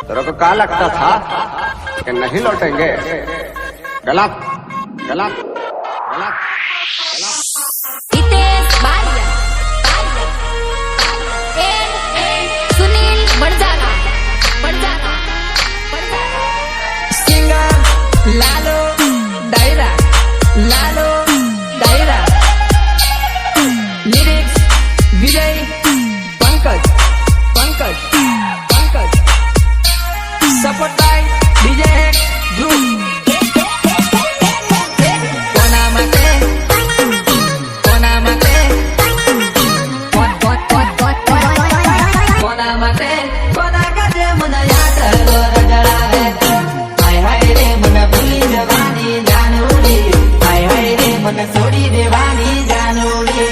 तेरे को क्या लगता था कि नहीं लौटेंगे? गलत गलत गलत गलत। हितेश बारिया सुनील बड़जागा सिंगर लालो डायरा lyrics Vijay Pankaj support by Vijay group. छोड़ी देवानी जानूड़ी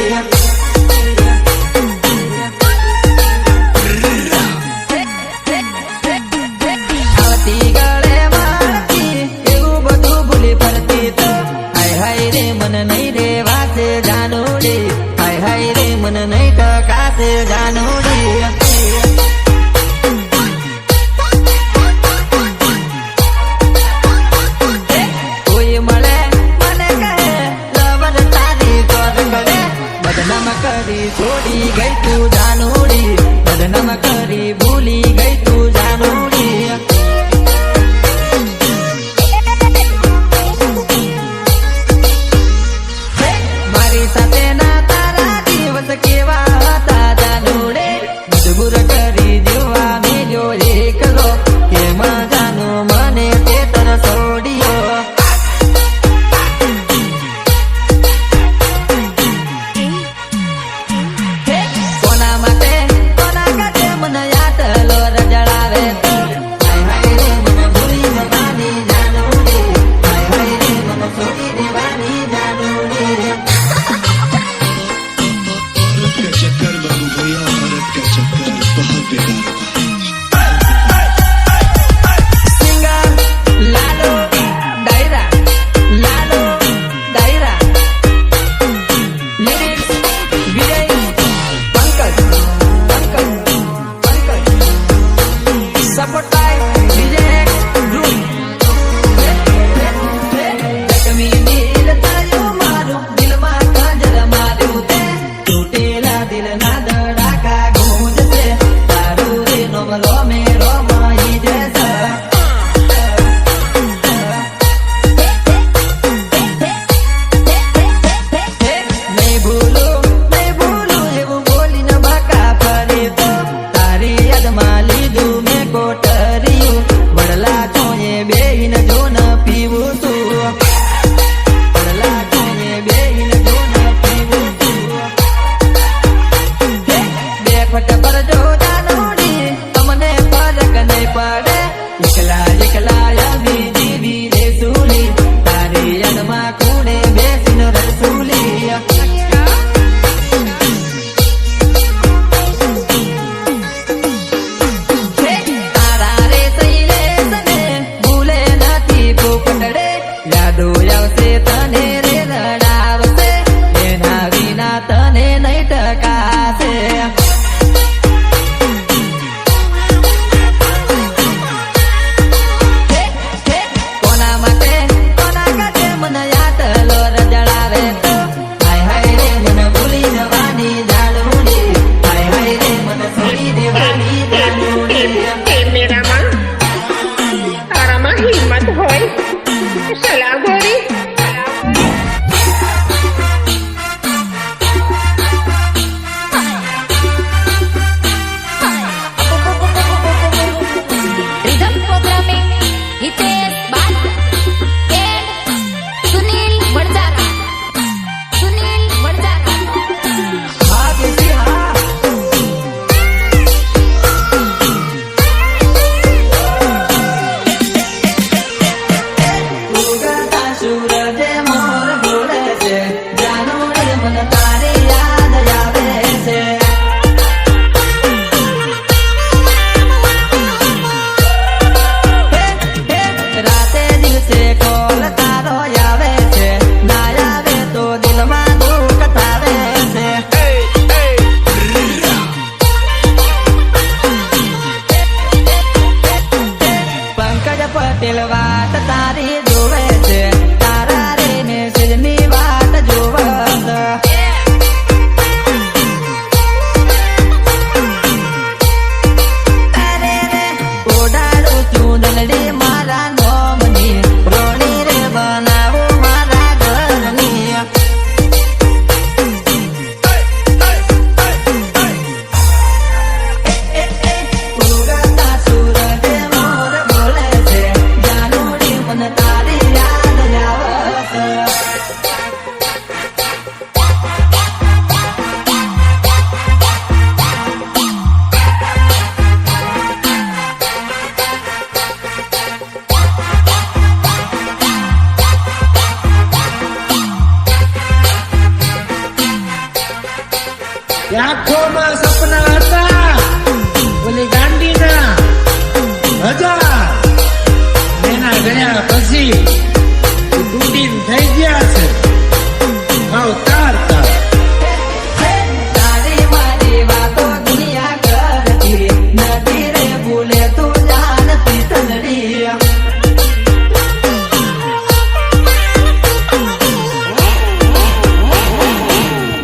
आवती गळे मारती એવું બધું ભૂલી ફરતી તો હાય હાય રે મન નહીં રેવાશે જાનુડી હાય હાય રે મન નહીં ટકાશે જાનુડી छोड़ी गई तू जानूड़ी बदनाम करी भूली गई तू जानूड़ी मारी साथे ना तारा दिवस केवा हता जानूड़े मजबूर करी जीवा मिल्यो एकलो के मजानो मने ते तर छोड़ियो આંખોમાં સપના હતા ઓલી ગાંડીના હજાર એના ગયા પછી તૂટીને થઈ ગયા છે હાવ તાર તાર તારી મારી વાતો દુનિયા કરતી નથી રે ભૂલે તું જાણતી તનડી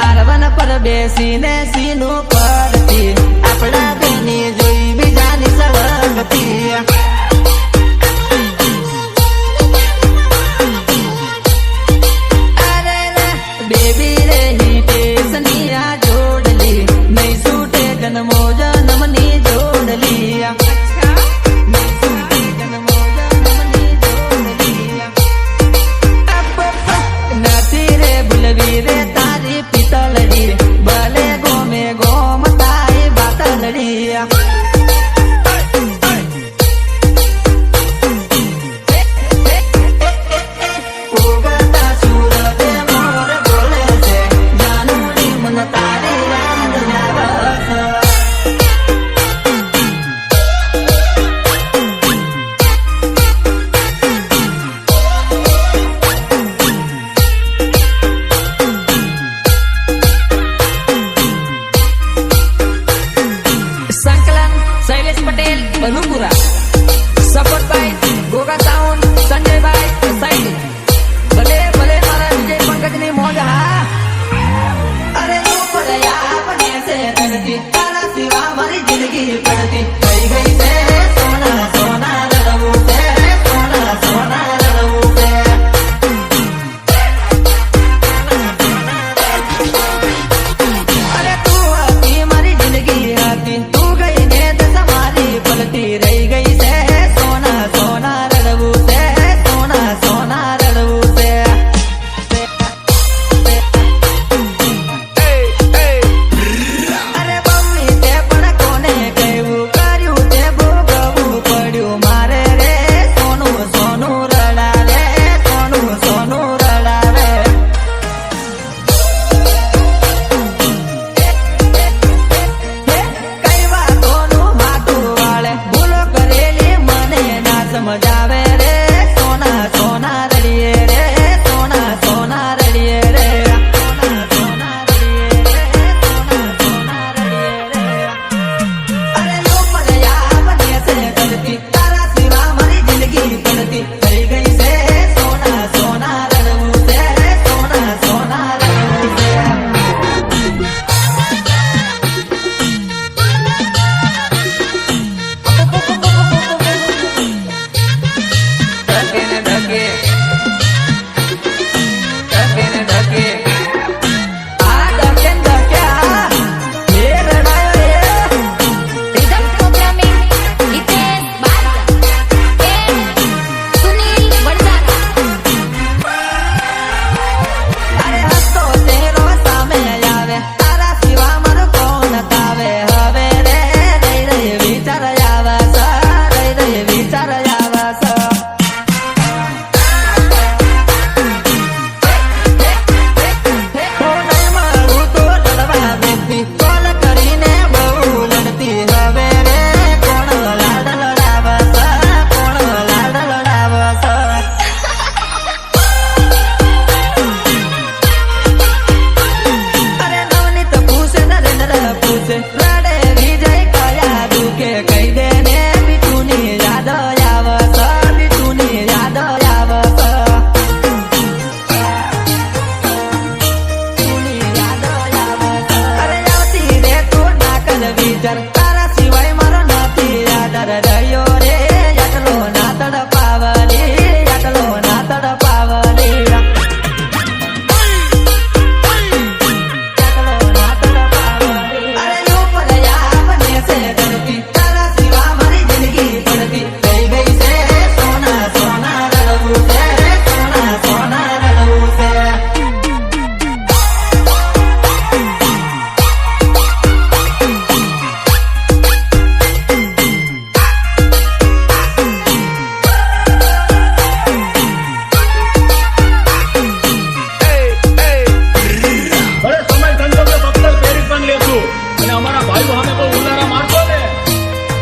અરવન પર બેસીને સીનું પડતી આપણા બેની જોઈ બીજાની સળગતી અરે રે બેબી રે હિટેશની આ જોડલી નહીં છૂટે જન્મો જન્મની જોડલી નહીં છૂટે જન્મો જન્મની જોડલી નથી રે ભૂલવી રે તારી પિતળડી ભલે ગોમે ગોમ તારી બાતલડી ઉગતા સૂરજે મોર બોલે છે જાનુડી મન તારી યાદ આવે છે સંકલન Shailesh Patel Banupura support by Goga sound Sanjaybhai side ભલે ભલે મારા વિજય પંકજની મોજ હા અરે ઉપરયા બને છે ધરતી તારા સિવા મારી જિંદગી પડતી થઈ ગઈ છે સોના સોના રડવું છે સોના સોના રડવું છે અરે તું હતી મારી જિંદગી હતી તું ગઈ ને દસ મારી પલટી રહી ગઈ છે સોના સોના રડવું છે સોના સોના રડવું છે અરે મમ્મી તે પણ કોને કહેવું કર્યું તે ભોગવવું પડ્યું મારે રે સોનું સોનું રડાવે સોનું સોનું રડાવે કઈ વાતોનું માથું વાળે ભૂલો કરેલી મને ના સમજાવે રે સોના સોના રડીએ રે સોના સોના રડીએ રે સોના સોના રડીએ રે સોના સોના રડીએ રે અરે લોકમયા બને છે ધરતી તારા સિવા મારી જિંદગી પડતી થઈ ગઈ છે સોના સોના રડવું છે સોના સોના રડવું છે ધકે ને ધકે ધકે ને ધકે આ ધકે ને ધક્યા એ રડાયો એ Rhythm programming Hitesh Bhatia and Sunil Manjana. અરે હસતો ચહેરો સામે આવે તારા સિવા મારો કોણ તાવે હવે રે રહી રહી વિચાર આવે છે રહી રહી વિચાર આવે છે નહીં મળું તો લડવા દેતી કોલ કરીને બહુ લડતી હવે રે કોણ લાડ લડાવે છે કોણ લાડ લડાવે છે અરે નવનીત પૂછે નરેન્દ્ર પૂછે રડે વિજય કયા દુખે કહી દે ને બીટુની યાદ આવે છે બીટુની યાદ આવે છે બીટુની યાદ આવે છે અરે આવતી રે તો નાકલ વિચાર તારા સિવાય મારો નથી આદર રહ્યો રે આટલો ના તડપાવલી આટલો ના તડપાવલી અરે ઉપરયા બને છે ધરતી તારા સિવા મારી જિંદગી પડતી થઈ ગઈ છે સોના સોના રડવું છે સોના સોના રડવું છે અને અમારા ભાઈઓ સામે કોઈ ઉલારા મારતો ને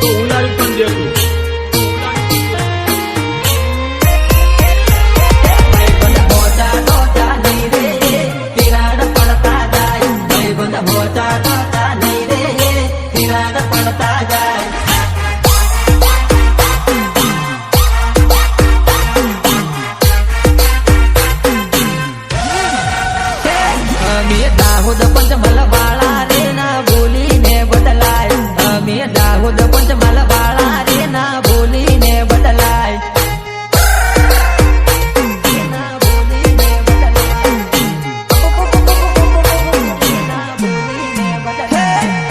તો ઉલારી પણ દેતું. મોટા મોટા નહીં રે તિરાડ પડતા જાય ભાઈબંધ મોટા મોટા નહીં રે તિરાડ પડતા જાય અમે દાહોદ પંચમલ વાળા રે ના બોલીને બદલાય અમે દાહોદ પંચમલ વાળા રે ના બોલીને બદલાય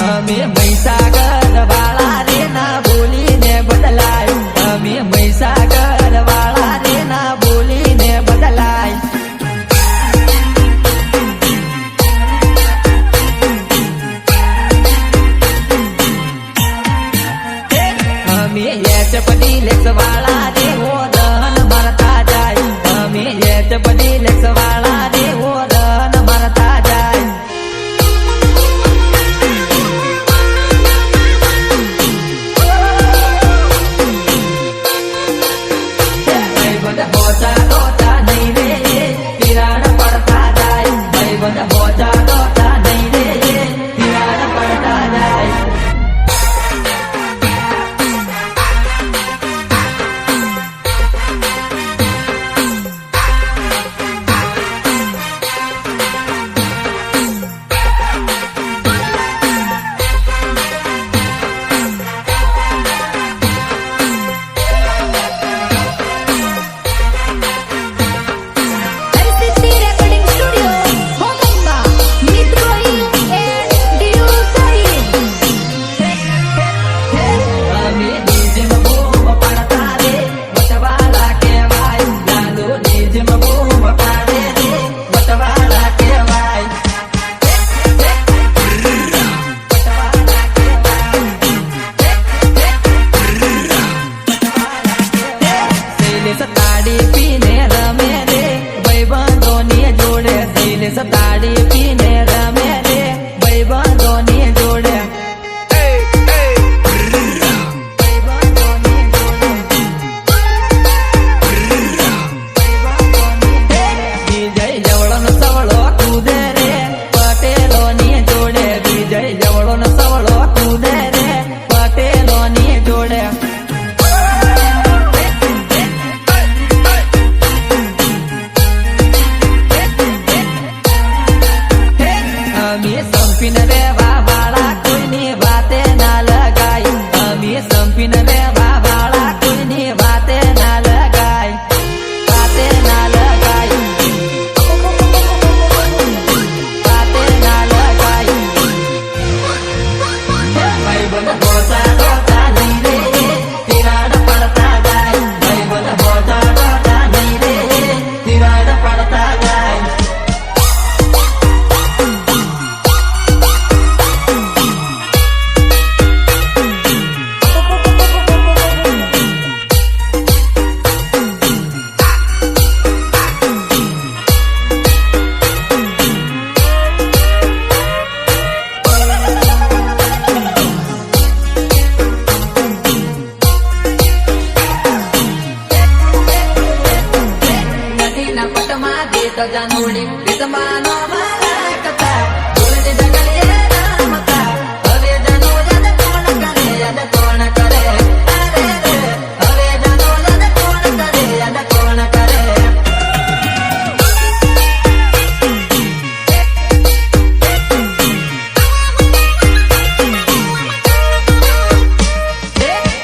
અમે મહીસાગર વાળા રે ના બોલીને બદલાય અમે મહીસાગર વાળા રે ના બોલીને બદલાય અમે યચપદી લેક્સ વાળા રે ઓદન મારતા જાય અમે યચપદી લેક્સ વાળા રે ઓદન મારતા જાય ભાઈબંધ મોટા મોટા નહીં રે તિરાડ પડતા જાય ભાઈબંધ મોટા મોટા નહીં રે તિરાડ પડતા જાય હરસિદ્ધિ રેકોર્ડિંગ સ્ટુડિયો હોગંબા મિત્રોઈ એન્ડ ડીયુ સોઈ અમે નીચેમાં બૂમ પાડતા રે વટવાળા કહેવાય લાલુ નીચેમાં બૂમ પાડે રે વટવાળા કહેવાય શૈલેષ તાળી પીને રમે રે ભાઈબંધોની જોડે શૈલેષ તાળી પીને રમે રે ભાઈબંધોની જોડે વિજય જવળનો સવળો કૂદે રે પટેલોની જોડે વિજય જવળનો સવળો કૂદે રે પટેલોની જોડે અમે સંપીને રહેવા વાળા કોઈની વાતે ના લગાય અમે સંપીને રહેવા વાળા કોઈની વાતે ના લગાય વાતે ના લગાય વાતે ના લગાય ભાઈબંધ મોટા મોટા નહીં રે તિરાડ પડતા જાય ભાઈબંધ મોટા મોટા નહીં રે તિરાડ પડતા જાય નદીના પટમાં દેત જાનુડી રીતમાનો મારા કથા બોલને જગલે રામતા હવે જાનો યાદ કોણ કરે અરે રે હવે જાનો યાદ કોણ કરે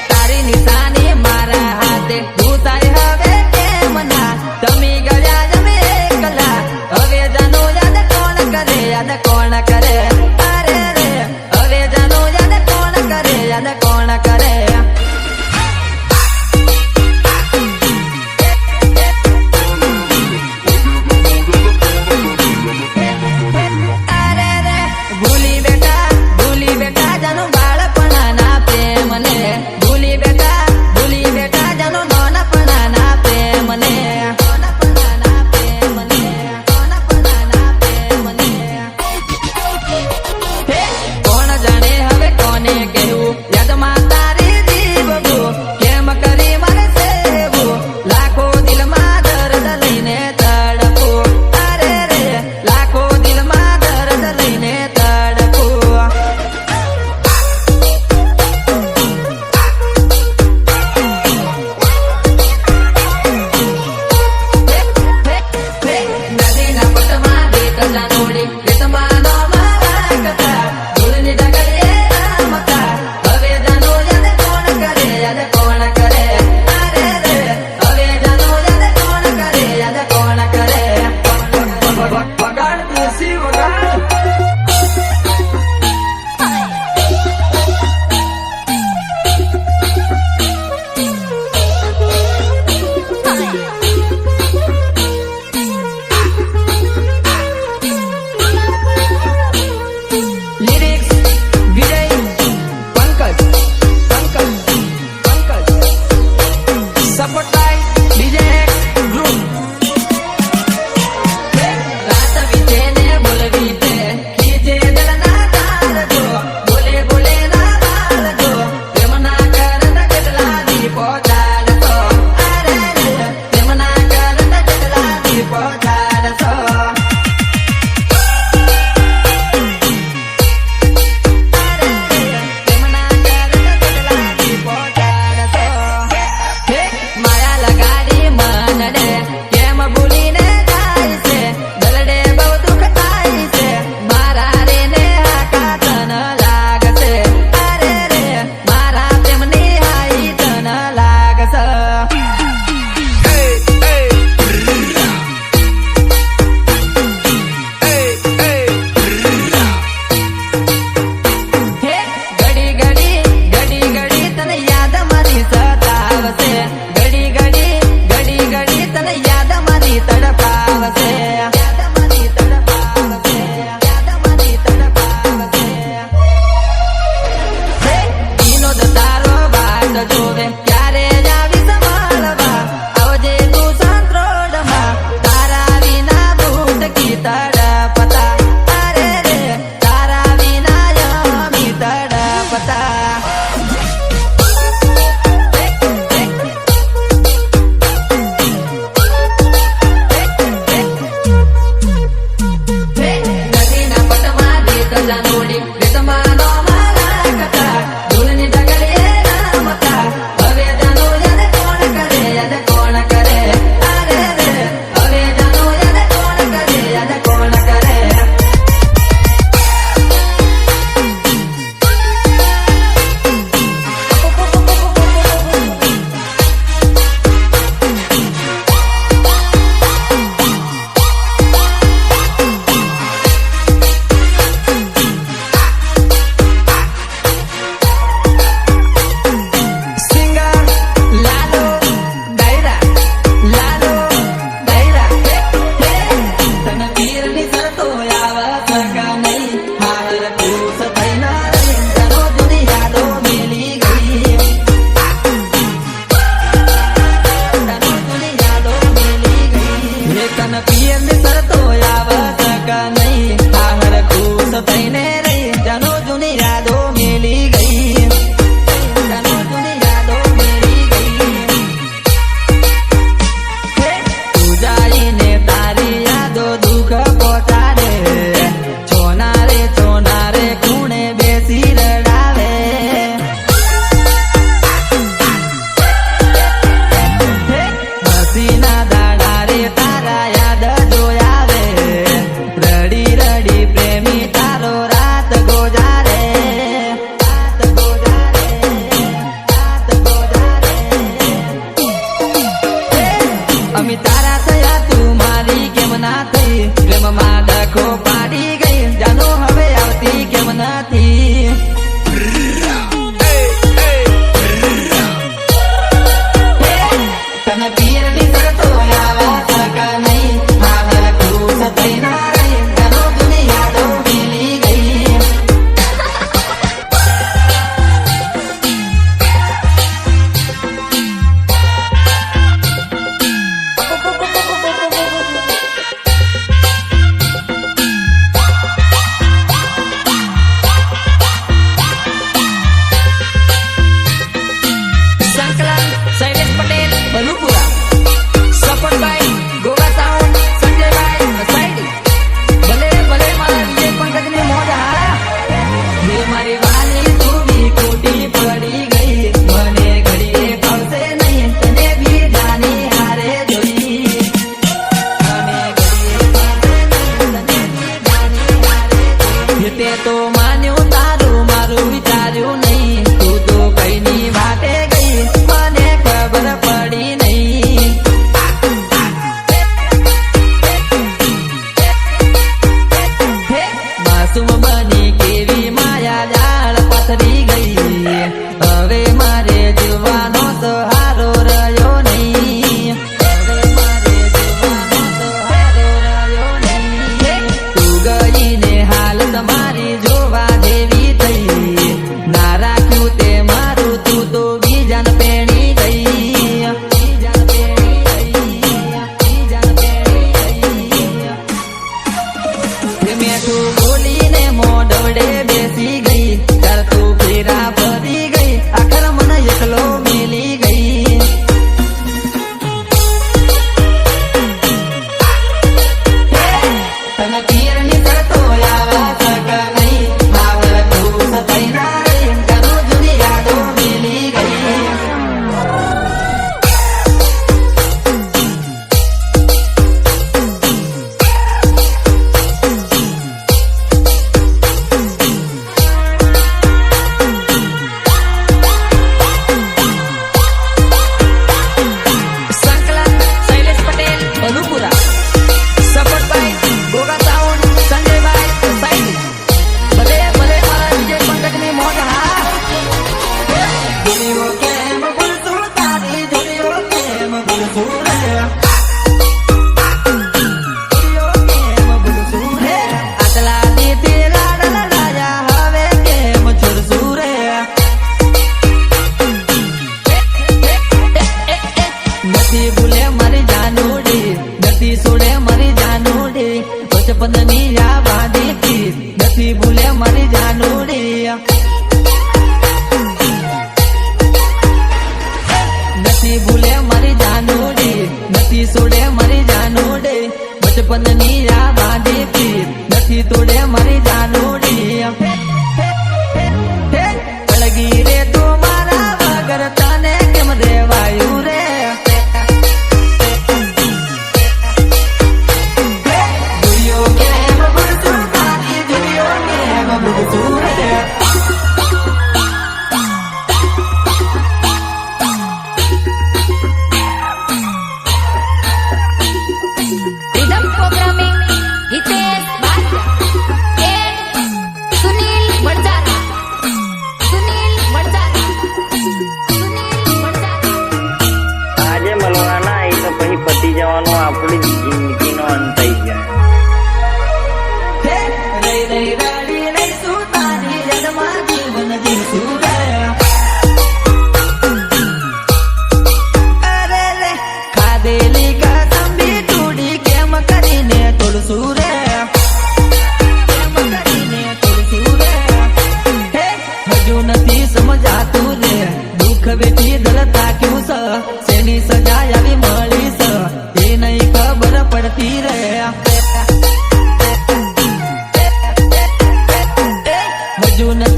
તારી નિશાની મારા હાથે તું થાય હવે કેમ ના તમે ગયા અમે એકલા હવે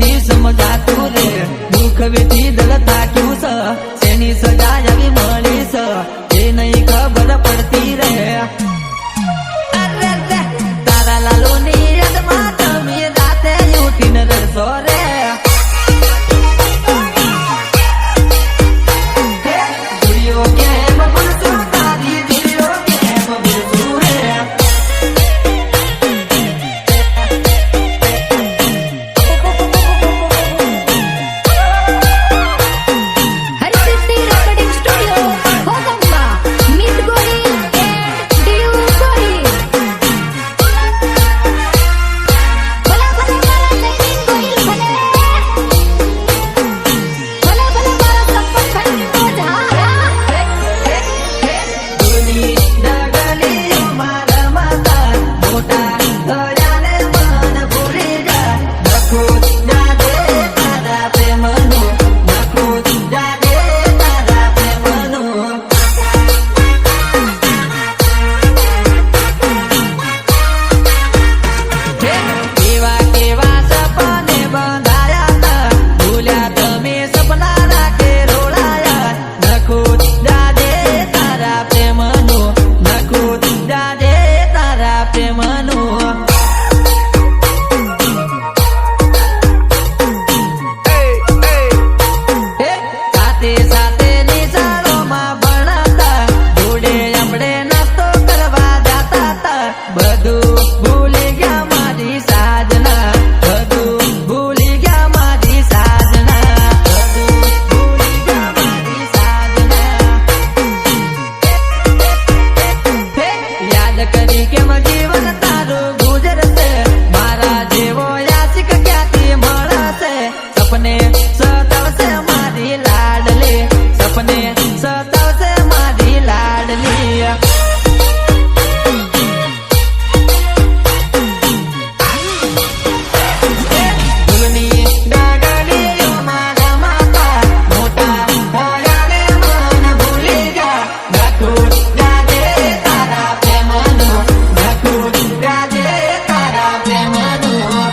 નથી સમજાતું રે દુઃખ વેઠી દલ થાક્યું છે શેની સજા આવી મળી છે એ નહીં ખબર પડતી રે અરે રે, તારા લાલુની યાદમાં તમે રાતે ઉઠીને રડશો રે દુનિયો કેમ ભૂલશો તારી દુનિયો કેમ ભૂલશું રે Harsiddhi recording studio Bhogamba Mit Gohil and ડીયુ સોહિલ ભલા ભલા મારા જૈનિક ગોહિલ ભલે ભલા ભલા મારા સપન ભાઈ તો દુની ડગલીઓ મારા માતા મોટા થયાને મન ભૂલી જા નખું જાગે તારા પ્રેમનું નખું જાગે તારા પ્રેમનું કેવા કેવા સપને બંધાયા તા ભૂલ્યા તમે સપના રાખે રોળાયા નખું જાગે તારા પ્રેમનું નખું જાગે તારા પ્રેમનું સાથે સાથે નિશાળોમાં ભણતા જોડે આપણે નાસ્તો કરવા જાતા તા બધું ભૂલી ગયા મારી સાજના બધું ભૂલી ગયા મારી સાજના બધું ભૂલી ગયા મારી સાજના યાદ કરી કેમ જીવન તારું ગુજરશે મારા જેવો યાસિક ક્યાંથી મળશે સપને સતાવશે મારી લાડલી સપને સતાવશે મારી લાડલી દુની ડગલીઓ મારા માતા મોટા થયાને મન ભૂલી જા નખું જાગે તારા પ્રેમનું નખું જાગે તારા પ્રેમનું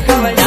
ખવડાવી